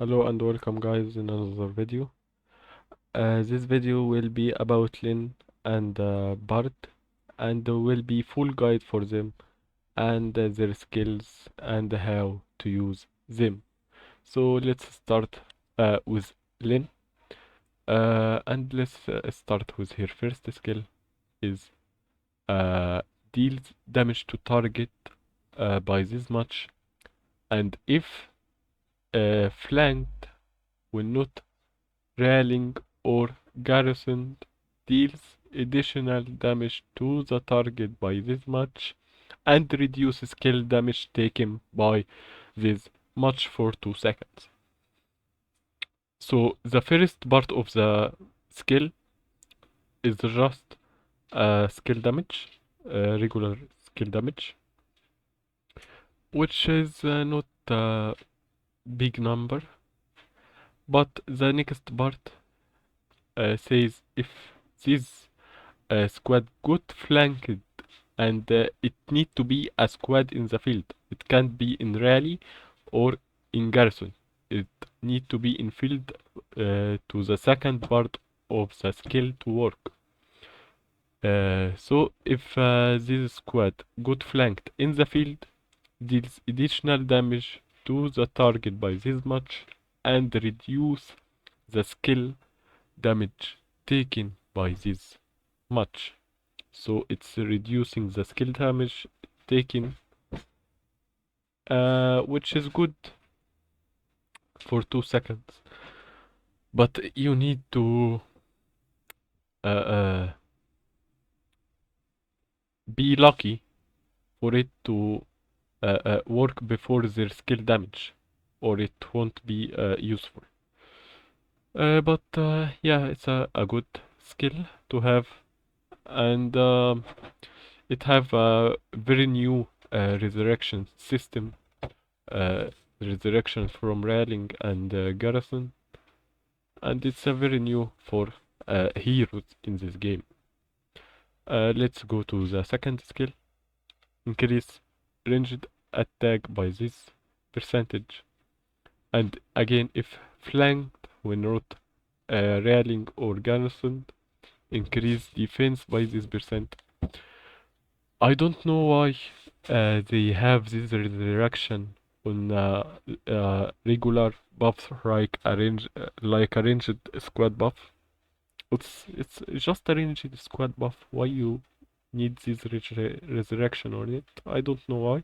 Hello and welcome guys in another video. This video will be about Lynn and Bart and will be full guide for them and their skills and how to use them. So let's start with Lynn and let's start with her first skill is uh, deals damage to target by this much, and if flanked will not rallying or Garrison deals additional damage to the target by this much and reduce skill damage taken by this much for 2 seconds. So the first part of the skill is just skill damage, regular skill damage, which is not a big number, but the next part says if this squad got flanked and it need to be a squad in the field. It can't be in rally or in garrison. It need to be in field to the second part of the skill to work. So if this squad got flanked in the field, deals additional damage to the target by this much and reduce the skill damage taken by this much. So it's reducing the skill damage taken, which is good for 2 seconds. But you need to uh, uh, be lucky for it to work before their skill damage, or it won't be useful. But yeah, it's a good skill to have, and it have a very new resurrection system, uh, resurrection from railing and garrison, and it's a very new for heroes in this game. Let's go to the second skill. Increase ranged attack by this percentage, and again if flanked when not railing or garrison, increase defense by this percent. I don't know why they have this resurrection on regular buffs like a ranged squad buff. It's just a ranged squad buff. Why you need this resurrection on it? I don't know why.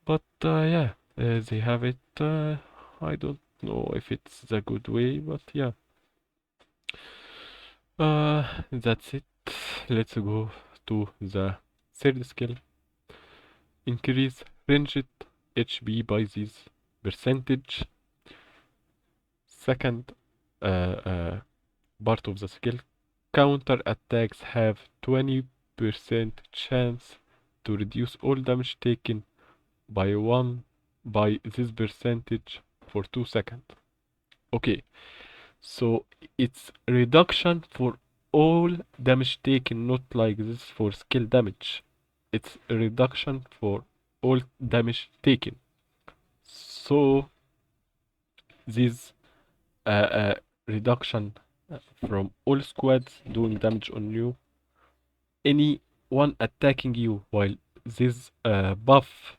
But yeah, they have it. I don't know if it's the good way, but yeah. That's it. Let's go to the third skill. Increase ranged HP by this percentage. Second part of the skill. Counter attacks have 20% chance to reduce all damage taken by this percentage for 2 seconds. Okay, so it's reduction for all damage taken, not like this for skill damage. It's a reduction for all damage taken. So this reduction from all squads doing damage on you, anyone attacking you while this buff,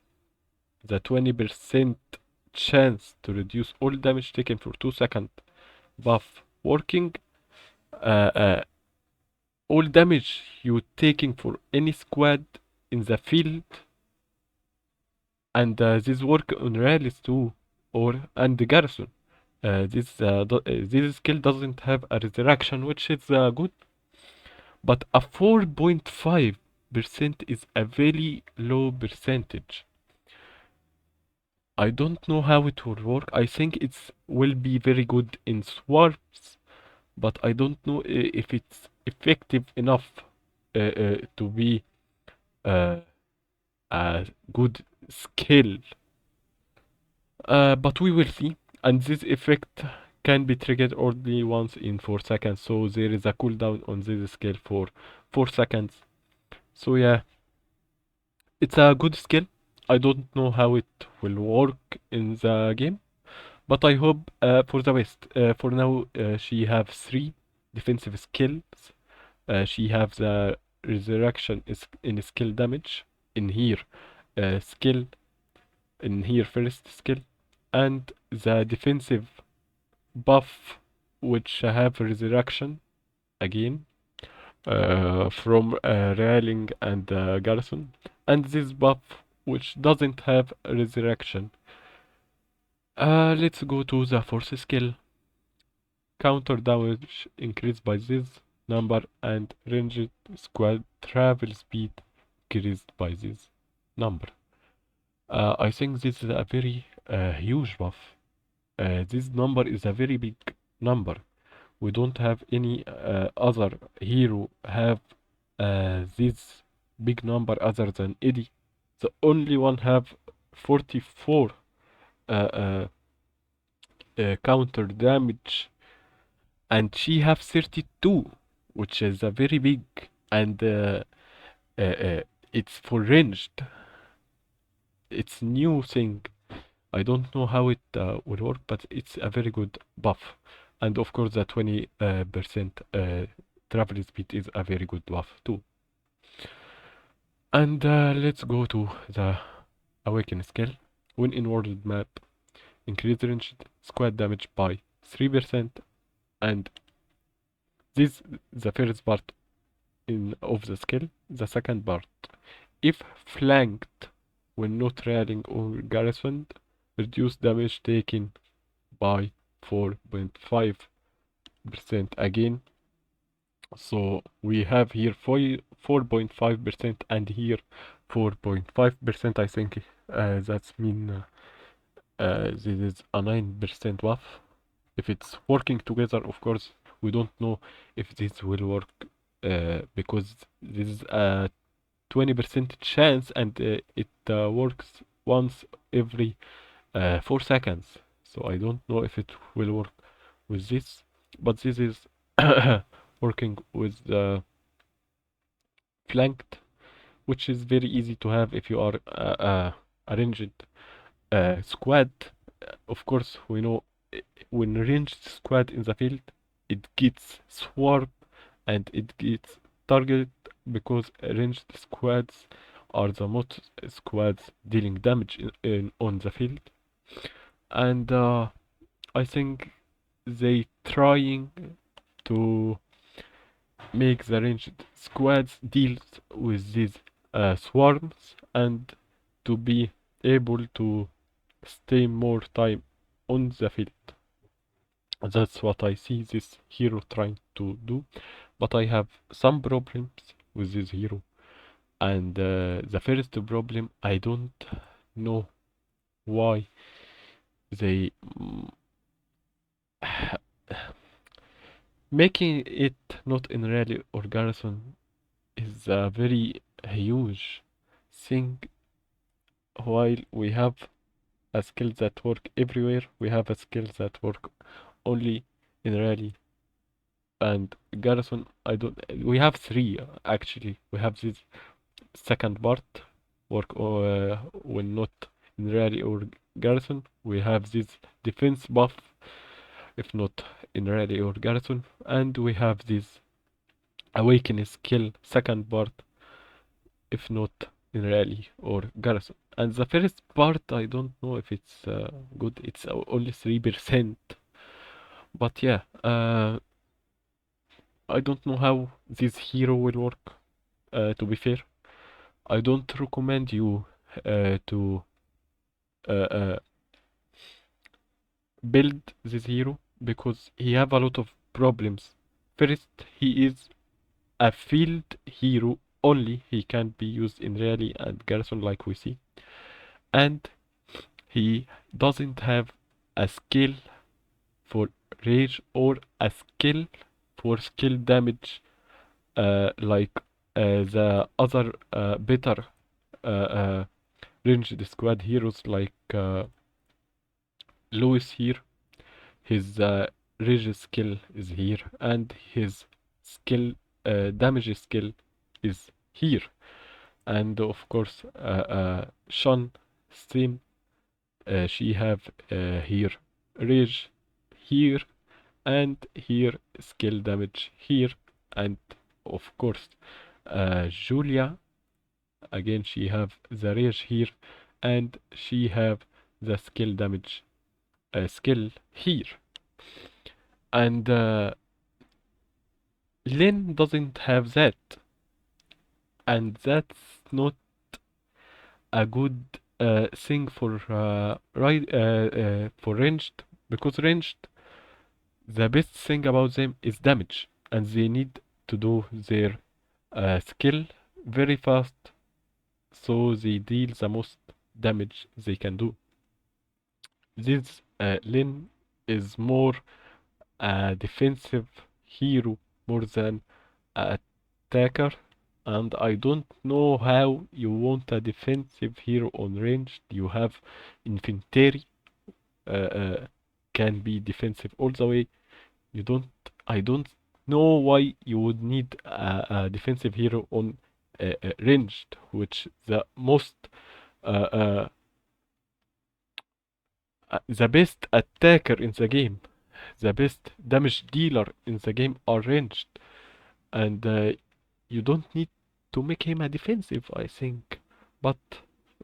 the 20% chance to reduce all damage taken for 2 seconds buff working, uh, uh, all damage you taking for any squad in the field, and this work on rallies too, or and the garrison. This skill doesn't have a resurrection, which is good, but a 4.5% is a very low percentage. I don't know how it will work. I think it's will be very good in swarms, but I don't know if it's effective enough to be uh, a good skill. But we will see. And this effect can be triggered only once in 4 seconds. So there is a cooldown on this skill for 4 seconds. So yeah, it's a good skill. I don't know how it will work in the game, But I hope for the best. For now, she have 3 defensive skills. She have the resurrection is in skill damage in here skill in here first skill, and the defensive buff which have resurrection again from Rallying and Garrison, and this buff which doesn't have resurrection. Let's go to the fourth skill. Counter damage increased by this number and ranged squad travel speed increased by this number. I think this is a very huge buff. This number is a very big number. We don't have any other hero have this big number other than Eddie. The only one have 44 uh, uh, counter damage, and she have 32, which is a very big, and it's for ranged. It's new thing. I don't know how it will work, but it's a very good buff. And of course, the 20% travel speed is a very good buff too. And let's go to the Awaken skill. When in world map, increase ranged squad damage by 3%, and this the first part of the skill. The second part, if flanked when not rallying or garrisoned, reduce damage taken by 4.5% again. So we have here 4.5% and here 4.5%. I think that's mean this is a 9% buff. If it's working together, of course, we don't know if this will work because this is a 20% chance, and it works once every 4 seconds. So I don't know if it will work with this, but this is working with the flanked, which is very easy to have if you are a ranged squad. Of course, we know when ranged squad in the field, it gets swarm and it gets target because ranged squads are the most squads dealing damage on the field. And I think they trying to make the ranged squads deal with these swarms and to be able to stay more time on the field. That's what I see this hero trying to do, but I have some problems with this hero. And the first problem, I don't know why they making it not in rally or garrison is a very huge thing. While we have a skill that work everywhere, we have a skill that work only in rally and garrison. I don't. We have 3 actually. We have this second part work when not in rally or garrison. We have this defense buff if not in rally or garrison, and we have this awaken skill second part if not in rally or garrison. And the first part, I don't know if it's good. It's only 3%. But yeah, I don't know how this hero will work. To be fair, I don't recommend you to uh, uh, build this hero because he have a lot of problems. First, he is a field hero only. He can be used in rally and garrison like we see. And he doesn't have a skill for rage or a skill for skill damage like the other better ranged squad heroes like Lewis here. His rage skill is here and his skill damage skill is here. And of course Sean Steen, she have here rage here, and here skill damage here, and of course Julia, again she have the rage here, and she have the skill damage skill here. And Lynn doesn't have that, and that's not a good thing for for ranged, because ranged, the best thing about them is damage, and they need to do their skill very fast, so they deal the most damage they can do. This Lynn is more a defensive hero more than a attacker, and I don't know how you want a defensive hero on ranged. You have infantry, uh, uh, can be defensive all the way. You don't. I don't know why you would need a defensive hero on ranged, which the most uh, uh, the best attacker in the game, the best damage dealer in the game are ranged, and you don't need to make him a defensive, I think. But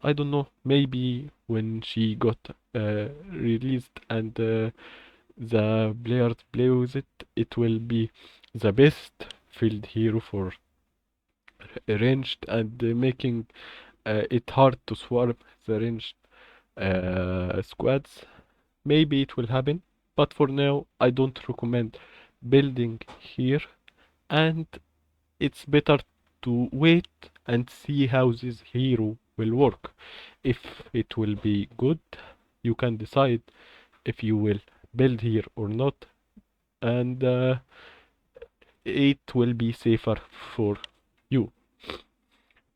I don't know. Maybe when she got released and the players play with it, it will be the best field hero for ranged, and making it hard to swarm the ranged squads. Maybe it will happen, but for now I don't recommend building here, and it's better to wait and see how this hero will work. If it will be good, you can decide if you will build here or not, and it will be safer for you.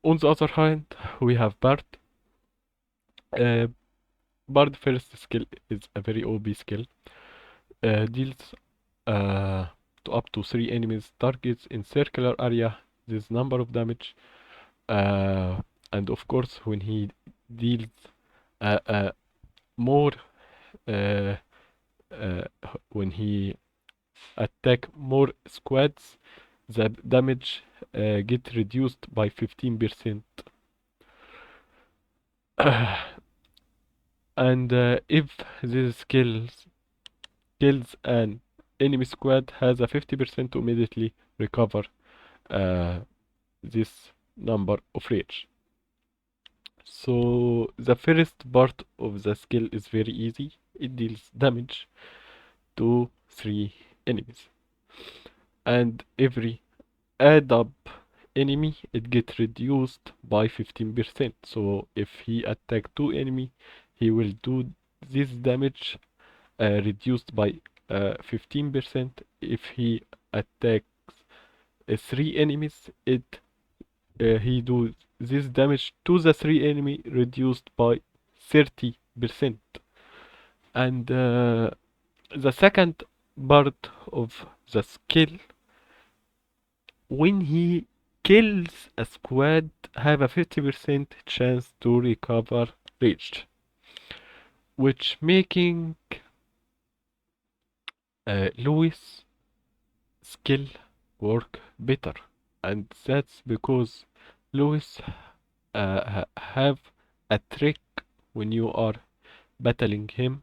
On the other hand, we have Bard. Uh, Bard first skill is a very OP skill. Deals to up to 3 enemies targets in circular area this number of damage. Uh, and of course, when he deals more, uh, uh, when he attack more squads, the damage get reduced by 15%. And if this kills an enemy squad, has a 50% to immediately recover this number of rage. So the first part of the skill is very easy. It deals damage to 3 enemies, and every add up enemy it get reduced by 15%. So if he attack 2 enemy, he will do this damage reduced by 15%. If he attacks 3 enemies, it he do this damage to the 3 enemy reduced by 30%. And the second part of the skill, when he kills a squad, have a 50% chance to recover rage, which making Louis skill work better. And that's because Louis have a trick. When you are battling him,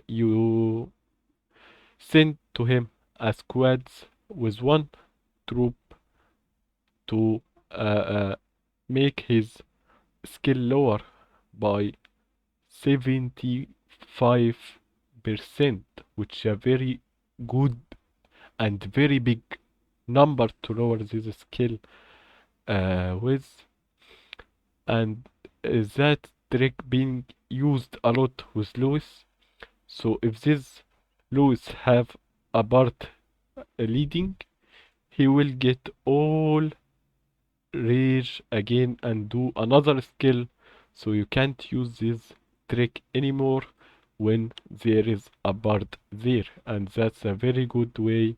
you send to him a squads with one troop to make his skill lower by 75%, which is a very good and very big number to lower this skill with. And that trick being used a lot with Lewis. So if this Lewis have a part leading, he will get all rage again and do another skill. So you can't use this trick anymore when there is a bard there, and that's a very good way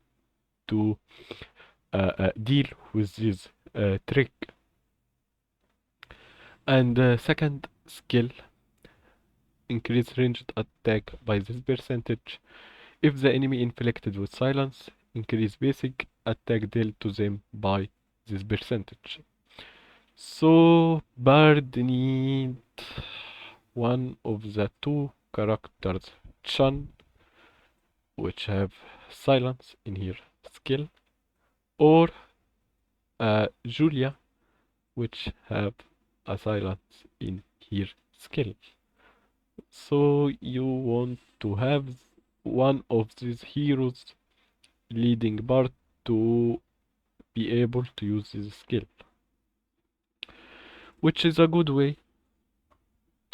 to deal with this trick. And second skill, increase ranged attack by this percentage. If the enemy inflicted with silence, increase basic attack dealt to them by this percentage. So Bard need one of the two characters, Chan, which have silence in her skill, or Julia, which have a silence in her skill. So you want to have one of these heroes leading Bard to be able to use this skill, which is a good way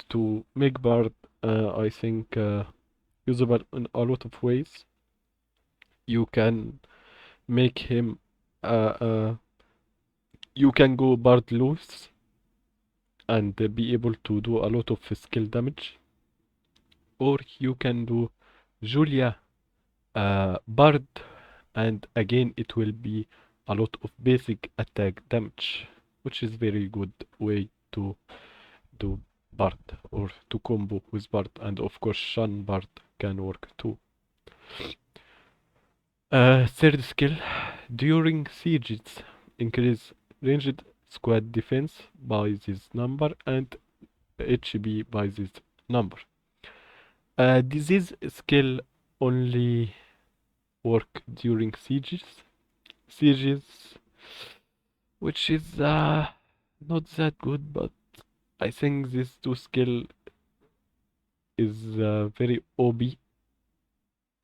to make Bard, I think, usable in a lot of ways. You can make him, you can go Bard loose and be able to do a lot of skill damage, or you can do Julia Bard, and again it will be a lot of basic attack damage, which is very good way to do Bard or to combo with Bard, and of course Shan Bard can work too. Third skill, during sieges, increase ranged squad defense by this number and HP by this number. This skill only work during sieges, which is not that good, but I think this two skill is very OB.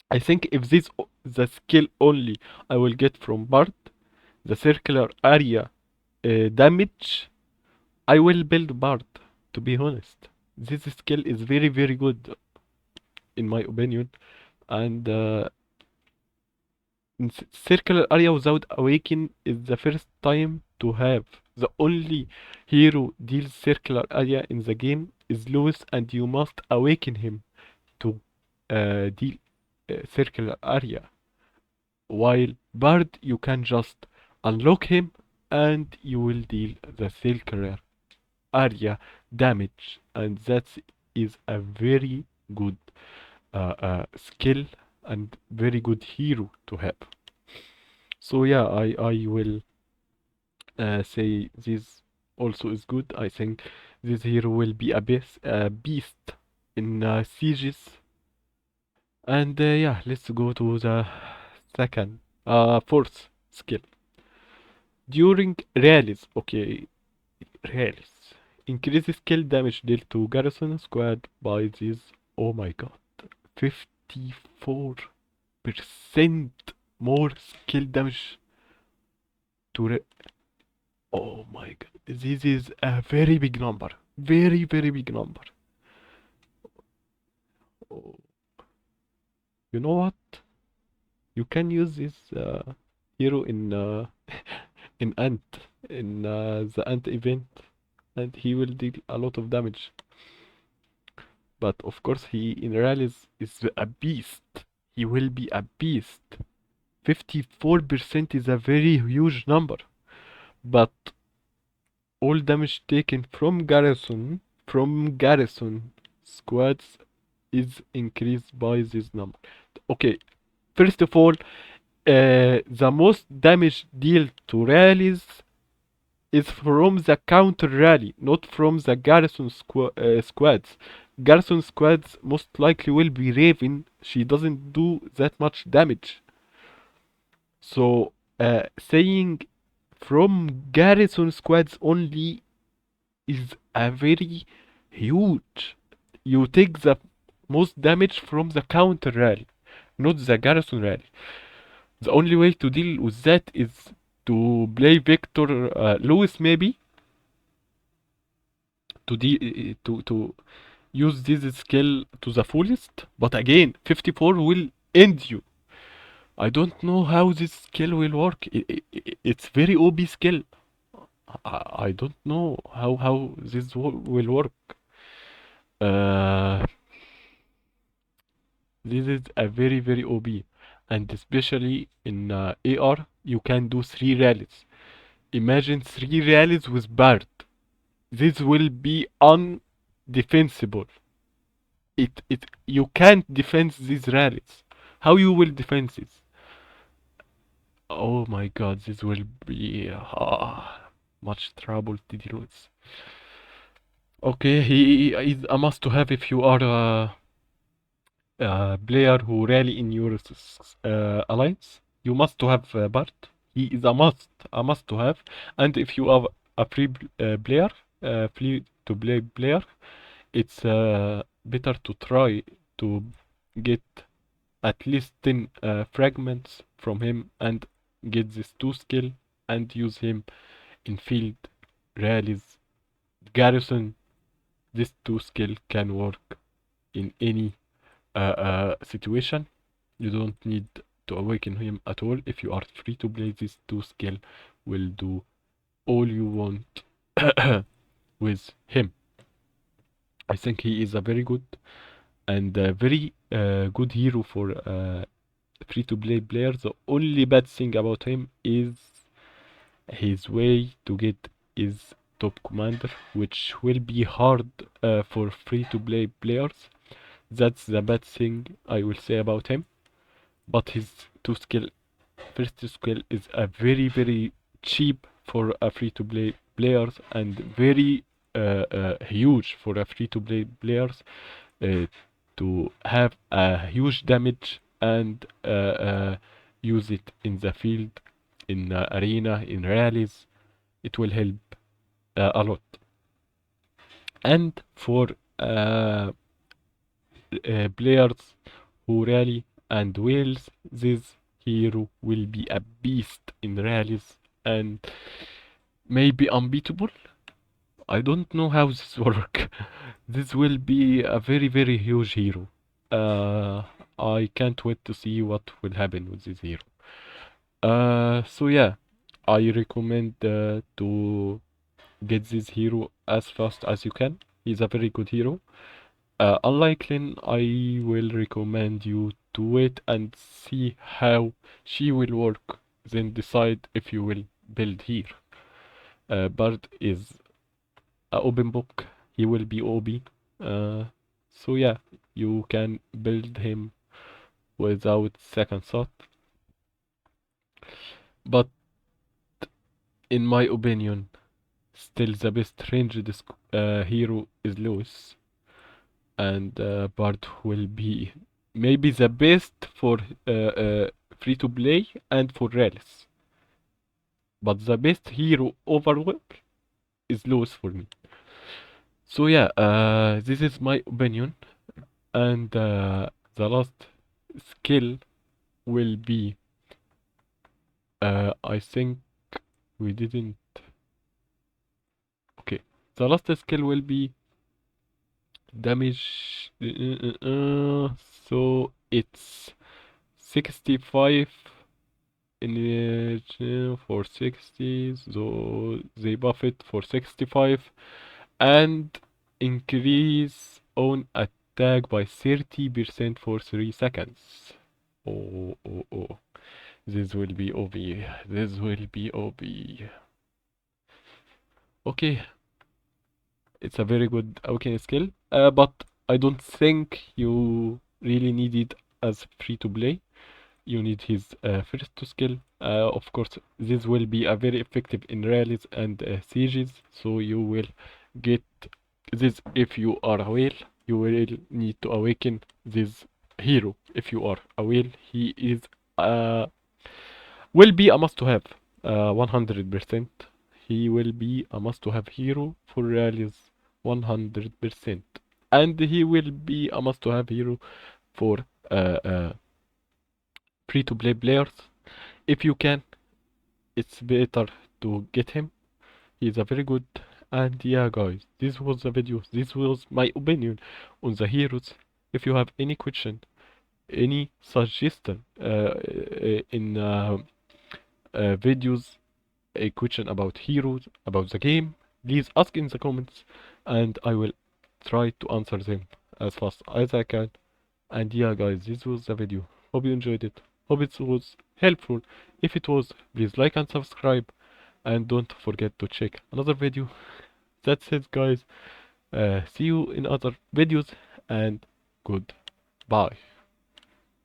I think if this the skill only I will get from Bard, the circular area damage, I will build Bard. To be honest, this skill is very very good in my opinion, and circular area without awaken is the first time to have the only hero deals circular area in the game is Lewis, and you must awaken him to deal circular area. While Bard, you can just unlock him and you will deal the circular area damage, and that is a very good skill and very good hero to have. So yeah, I will say this also is good. I think this hero will be a beast in sieges. And yeah, let's go to the fourth skill. During rallies, okay, rallies. Increase skill damage dealt to Garrison squad by this. Oh my god, 54% more skill damage to oh my god, this is a very big number. Very, very big number. Oh. You know what? You can use this hero in in Ant, in the Ant event, and he will deal a lot of damage. But of course, he in rallies is a beast. He will be a beast. 54% is a very huge number. But all damage taken from Garrison squads is increased by this number. Okay, first of all, the most damage dealt to rallies is from the counter rally, not from the Garrison squads. Garrison squads most likely will be Raven. She doesn't do that much damage. So saying from Garrison squads only is a very huge. You take the most damage from the counter rally, not the Garrison rally. The only way to deal with that is to play Victor Lewis maybe to use this skill to the fullest. But again, 54 will end you. I don't know how this skill will work. It's very OB skill. I don't know how this will work. Uh, this is a very very OB, and especially in AR you can do 3 rallies. Imagine 3 rallies with Bard. This will be undefensible. it you can't defend these rallies. How you will defend this? Oh my god, this will be much trouble to deal with. Okay, he is a must to have if you are a player who rally in your alliance. You must to have Bart. He is a must to have. And if you are a player, free to play player, it's better to try to get at least 10 fragments from him and get this 2 skill and use him in field rallies. Garrison, this 2 skill can work in any situation. You don't need to awaken him at all. If you are free to play, this 2 skill will do all you want with him. I think he is a very good and very good hero for free to play players. The only bad thing about him is his way to get his top commander, which will be hard for free to play players. That's the bad thing I will say about him. But his two skill, first skill is a very cheap for a free to play players and very huge for a free to play players uh, to have a huge damage and use it in the field, in arena, in rallies. It will help a lot. And for players who rally and whales, this hero will be a beast in rallies and maybe unbeatable. I don't know how this work. This will be a very huge hero. Uh, I can't wait to see what will happen with this hero. So yeah, I recommend to get this hero as fast as you can. He's a very good hero. Unlike Lynn, I will recommend you to wait and see how she will work, then decide if you will build here. Bard is an open book, he will be OB. So yeah, you can build him without second thought. But in my opinion, still the best ranged hero is Lewis. And Bard will be maybe the best for free to play and for rallies. But the best hero overall is Lewis for me. So yeah, this is my opinion, and the last skill will be. I think we didn't. Okay, the last skill will be damage. So it's 65 in for 60, so they buff it for 65 and increase own attack by 30% for 3 seconds. Oh. This will be OP. This will be OP. Okay. It's a very good awakening skill. But I don't think you really need it as free to play. You need his first skill. Of course, this will be a very effective in rallies and sieges. So you will get this if you are a whale. You will need to awaken this hero. If you are a whale, he is will be a must to have. 100%. He will be a must to have hero for rallies. 100%. And he will be a must to have hero for free to play players. If you can, it's better to get him. He's a very good. And yeah, guys, this was the video. This was my opinion on the heroes. If you have any question, any suggestion in videos, a question about heroes, about the game, please ask in the comments and I will try to answer them as fast as I can. And yeah, guys, this was the video. Hope you enjoyed it. Hope it was helpful. If it was, please like and subscribe. And don't forget to check another video. That's it, guys. See you in other videos and Goodbye.